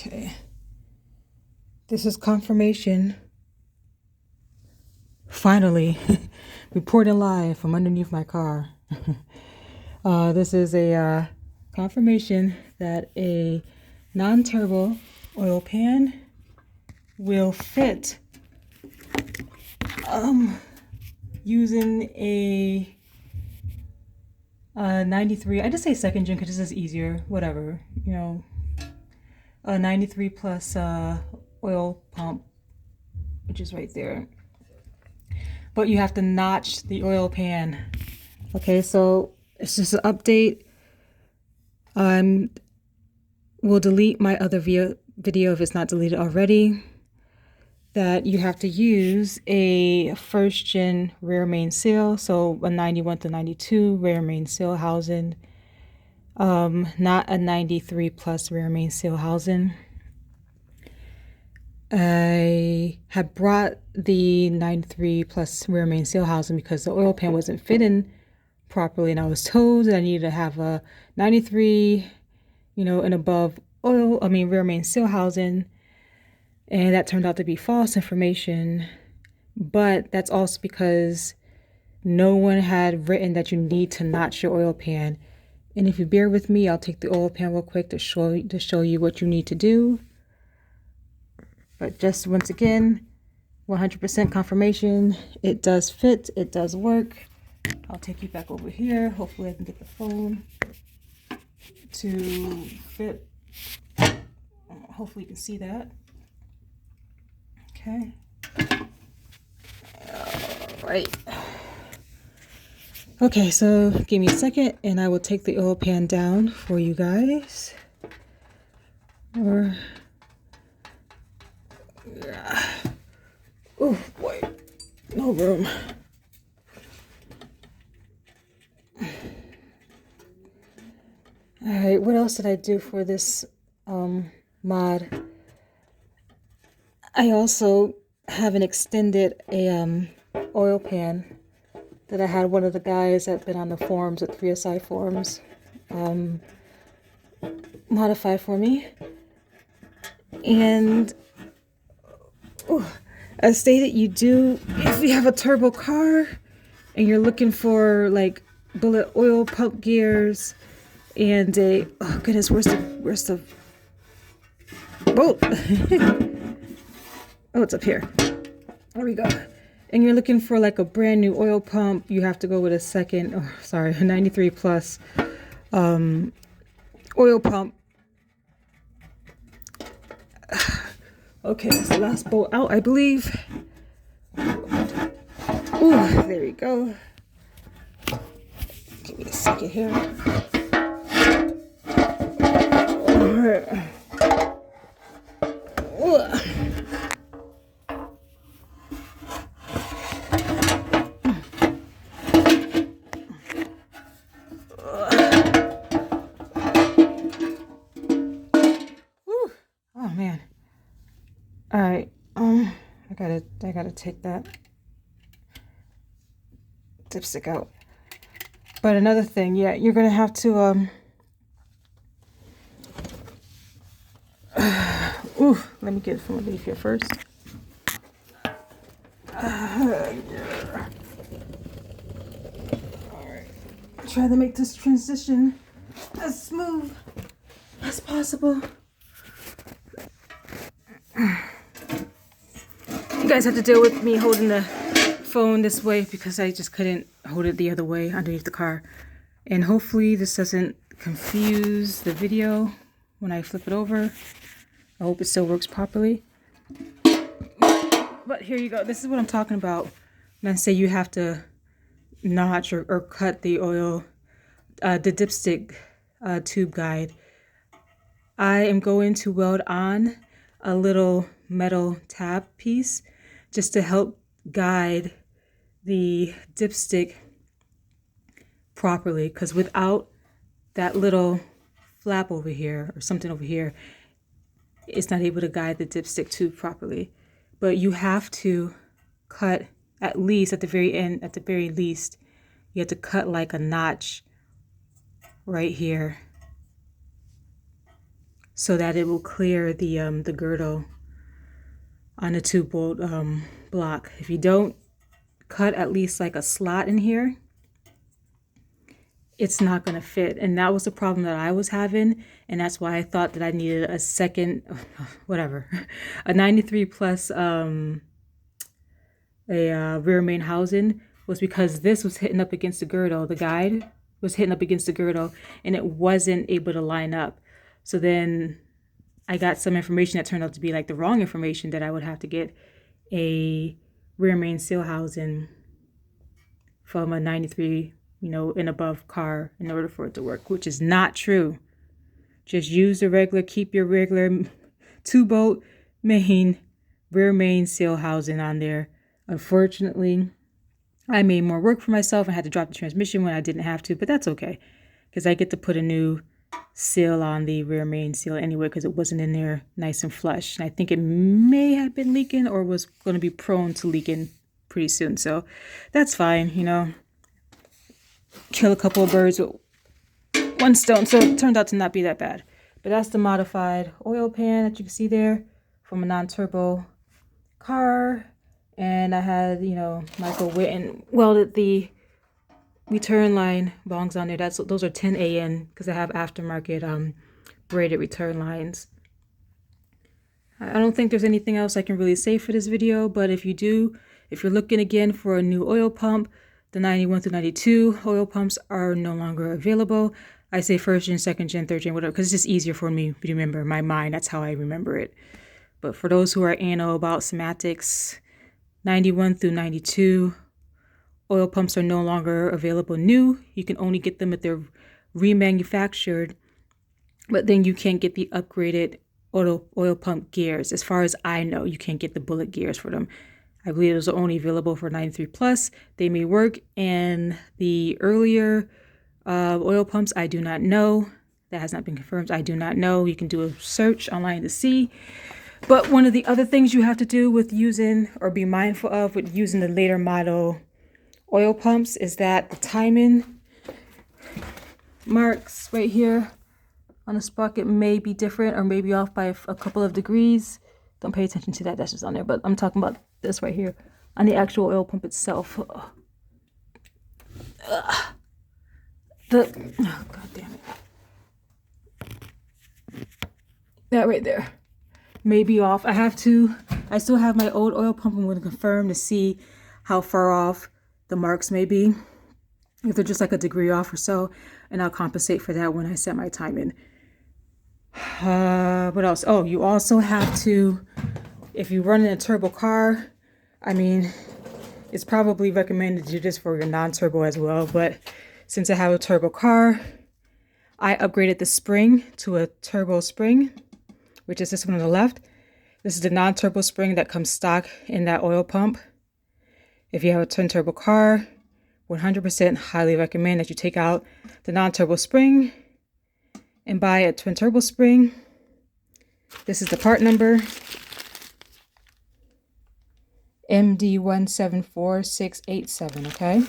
Okay. This is confirmation. Finally, reporting live from underneath my car. This is a confirmation that a non-turbo oil pan will fit using a 93. I just say second gen because this is easier. Whatever, you know, a 93 plus oil pump, which is right there. But you have to notch the oil pan. Okay, so it's just an update. We'll delete my other video if it's not deleted already. That you have to use a first gen rear main seal, so a 91 to 92 rear main seal housing, not a 93 plus rear main seal housing. I had brought the 93 plus rear main seal housing because the oil pan wasn't fitting properly, and I was told that I needed to have a 93, you know, and above rear main seal housing, and that turned out to be false information. But that's also because no one had written that you need to notch your oil pan. And if you bear with me, I'll take the oil pan real quick to show you what you need to do. But just once again, 100% confirmation, it does fit, it does work. I'll take you back over here. Hopefully I can get the phone to fit. Hopefully you can see that. Okay. All right. Okay, so give me a second and I will take the oil pan down for you guys. Oh boy, no room. All right, what else did I do for this mod? I also have an extended oil pan that I had one of the guys that been on the forums at 3SI forums modify for me. And a state that you do if you have a turbo car and you're looking for like bullet oil pump gears and a oh goodness, where's the bolt? Oh, it's up here. There we go. And you're looking for like a brand new oil pump, you have to go with a 93 plus oil pump. Okay, that's the last bolt out, I believe. Ooh, there we go. Give me a second here. All right. Oh man. All right. I gotta take that dipstick out. But another thing, yeah, you're gonna have to let me get it from underneath here first. Yeah. All right. Try to make this transition as smooth as possible. You guys have to deal with me holding the phone this way because I just couldn't hold it the other way underneath the car. And hopefully this doesn't confuse the video when I flip it over. I hope it still works properly. But here you go. This is what I'm talking about when I say you have to notch or cut the oil, the dipstick tube guide. I am going to weld on a little metal tab piece just to help guide the dipstick properly, because without that little flap over here or something over here, it's not able to guide the dipstick tube properly. But you have to cut at least at the very end, at the very least, you have to cut like a notch right here so that it will clear the girdle on the 2-bolt block. If you don't cut at least like a slot in here, it's not going to fit. And that was the problem that I was having, and that's why I thought that I needed a second, whatever, a 93 plus a rear main housing, was because this was hitting up against the girdle. The guide was hitting up against the girdle, and it wasn't able to line up. So then I got some information that turned out to be like the wrong information, that I would have to get a rear main seal housing from a 93, and above car in order for it to work, which is not true. Just use the regular, keep your regular 2-bolt main, rear main seal housing on there. Unfortunately, I made more work for myself and had to drop the transmission when I didn't have to, but that's okay, because I get to put a new seal on the rear main seal anyway, because it wasn't in there nice and flush. And I think it may have been leaking or was going to be prone to leaking pretty soon. So that's fine, kill a couple of birds with one stone. So it turned out to not be that bad. But that's the modified oil pan that you can see there from a non-turbo car. And I had, Michael Witten welded the return line bongs on there. Those are 10 AN, because I have aftermarket braided return lines. I don't think there's anything else I can really say for this video, but if you're looking again for a new oil pump, the 91 through 92 oil pumps are no longer available. I say 1st gen, 2nd gen, 3rd gen, whatever, because it's just easier for me to remember. My mind, that's how I remember it. But for those who are anal about semantics, 91 through 92 oil pumps are no longer available new. You can only get them if they're remanufactured, but then you can't get the upgraded oil pump gears. As far as I know, you can't get the bullet gears for them. I believe those are only available for 93 plus. They may work, and the earlier oil pumps, I do not know. That has not been confirmed. I do not know. You can do a search online to see. But one of the other things you have to do with using, or be mindful of with using the later model oil pumps, is that the timing marks right here on the sprocket may be different, or maybe off by a couple of degrees. Don't pay attention to that, that's just on there. But I'm talking about this right here on the actual oil pump itself. Oh, God damn it. That right there may be off. I still have my old oil pump. I'm going to confirm to see how far off the marks may be, if they're just like a degree off or so, and I'll compensate for that when I set my time in. What else? Oh, you also have to, if you run in a turbo car, I mean, it's probably recommended to do this for your non-turbo as well, but since I have a turbo car, I upgraded the spring to a turbo spring, which is this one on the left. This is the non-turbo spring that comes stock in that oil pump. If you have a twin turbo car, 100% highly recommend that you take out the non-turbo spring and buy a twin turbo spring. This is the part number, MD174687, okay?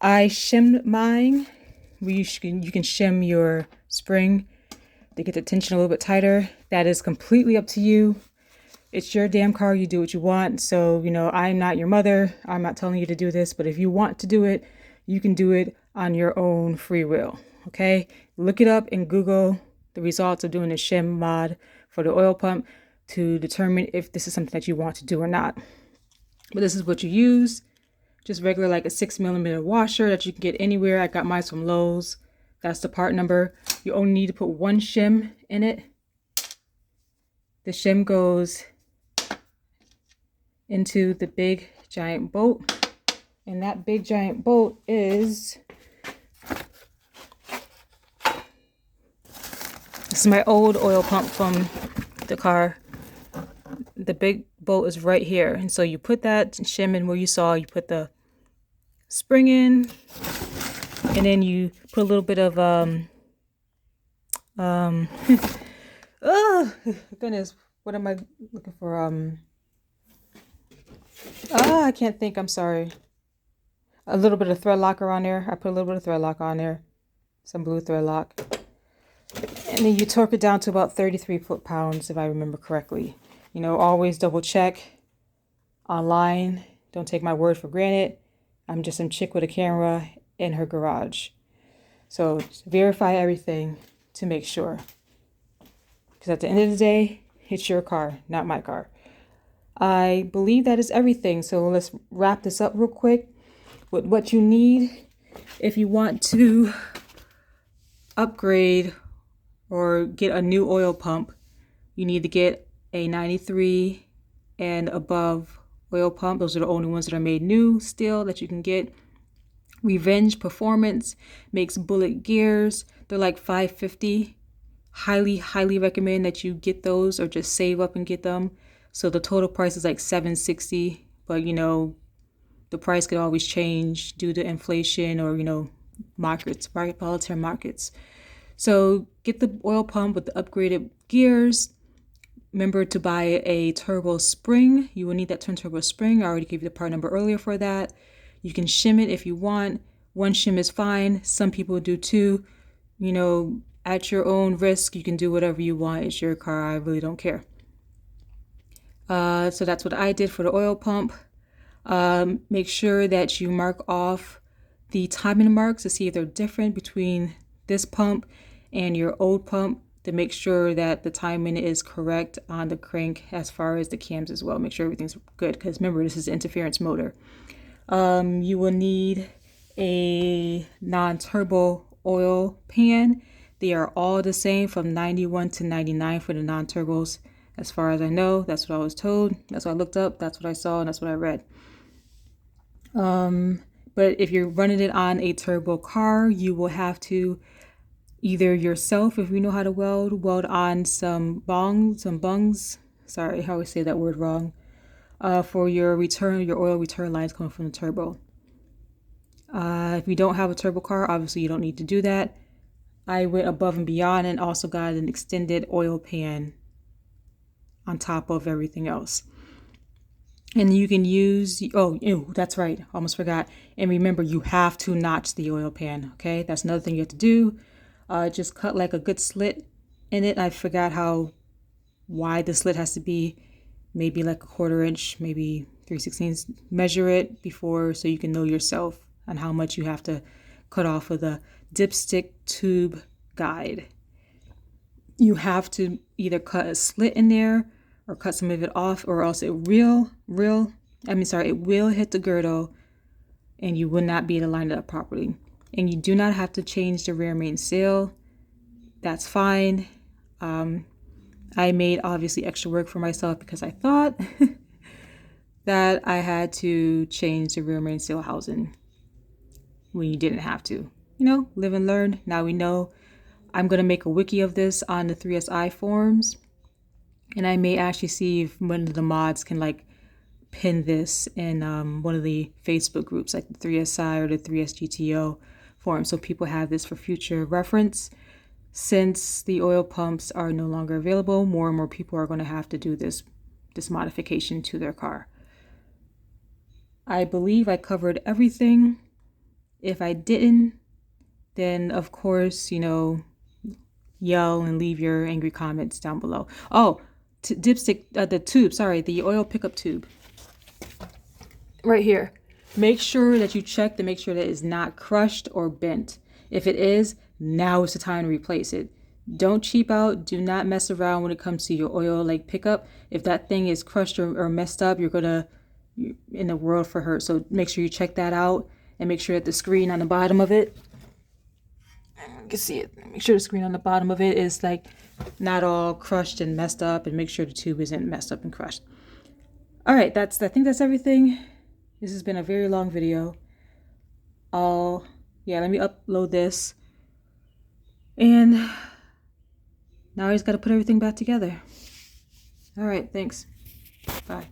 I shimmed mine. You can shim your spring to get the tension a little bit tighter. That is completely up to you. It's your damn car. You do what you want. So, I'm not your mother. I'm not telling you to do this. But if you want to do it, you can do it on your own free will. Okay? Look it up and Google the results of doing a shim mod for the oil pump to determine if this is something that you want to do or not. But this is what you use. Just regular, like a 6mm washer that you can get anywhere. I got mine from Lowe's. That's the part number. You only need to put one shim in it. The shim goes into the big giant bolt, and that big giant bolt is, this is my old oil pump from the car. The big bolt is right here, and so you put that shim in where you saw. You put the spring in, and then you put a little bit of oh goodness, what am I looking for? I can't think, I'm sorry. A little bit of thread locker on there. I put a little bit of thread lock on there. Some blue thread lock. And then you torque it down to about 33 foot-pounds, if I remember correctly. You know, always double check online. Don't take my word for granted. I'm just some chick with a camera in her garage. So verify everything to make sure. Because at the end of the day, it's your car, not my car. I believe that is everything. So let's wrap this up real quick with what you need if you want to upgrade or get a new oil pump. You need to get a 93 and above oil pump. Those are the only ones that are made new still that you can get. Revenge Performance makes bullet gears. They're like $5.50. Highly recommend that you get those or just save up and get them. So the total price is like $7.60, but you know, the price could always change due to inflation or, you know, markets, right? Volatile markets. So get the oil pump with the upgraded gears. Remember to buy a turbo spring. You will need that twin turbo spring. I already gave you the part number earlier for that. You can shim it if you want. One shim is fine. Some people do two. You know, at your own risk, you can do whatever you want. It's your car. I really don't care. So that's what I did for the oil pump. Make sure that you mark off the timing marks to see if they're different between this pump and your old pump, to make sure that the timing is correct on the crank as far as the cams as well. Make sure everything's good, because remember, this is an interference motor. You will need a non-turbo oil pan. They are all the same from 91 to 99 for the non-turbos. As far as I know, that's what I was told. That's what I looked up. That's what I saw, and that's what I read. But if you're running it on a turbo car, you will have to either yourself, if you know how to weld on some bungs. Sorry, I always say that word wrong. For your oil return lines coming from the turbo. If you don't have a turbo car, obviously you don't need to do that. I went above and beyond and also got an extended oil pan on top of everything else. And you can use, that's right, almost forgot. And remember, you have to notch the oil pan, okay? That's another thing you have to do. Just cut like a good slit in it. I forgot how wide the slit has to be. Maybe like a 1/4 inch, maybe 3/16. Measure it before so you can know yourself on how much you have to cut off of the dipstick tube guide. You have to either cut a slit in there or cut some of it off, or else it will hit the girdle and you will not be able to line it up properly. And you do not have to change the rear mainsail. That's fine. I made obviously extra work for myself because I thought that I had to change the rear mainsail housing when you didn't have to. You know, live and learn. Now we know. I'm going to make a wiki of this on the 3SI forums. And I may actually see if one of the mods can like pin this in one of the Facebook groups, like the 3SI or the 3SGTO forum, so people have this for future reference. Since the oil pumps are no longer available, more and more people are going to have to do this modification to their car. I believe I covered everything. If I didn't, then of course, you know, yell and leave your angry comments down below. Oh, dipstick, the oil pickup tube. Right here. Make sure that you check to make sure that it's not crushed or bent. If it is, now is the time to replace it. Don't cheap out. Do not mess around when it comes to your oil like pickup. If that thing is crushed or messed up, you're in the world for hurt. So make sure you check that out and make sure that the screen on the bottom of it, you can see it. Make sure the screen on the bottom of it is like not all crushed and messed up, and make sure the tube isn't messed up and crushed. All right, I think that's everything. This has been a very long video. Let me upload this. And now I just got to put everything back together. All right, thanks. Bye.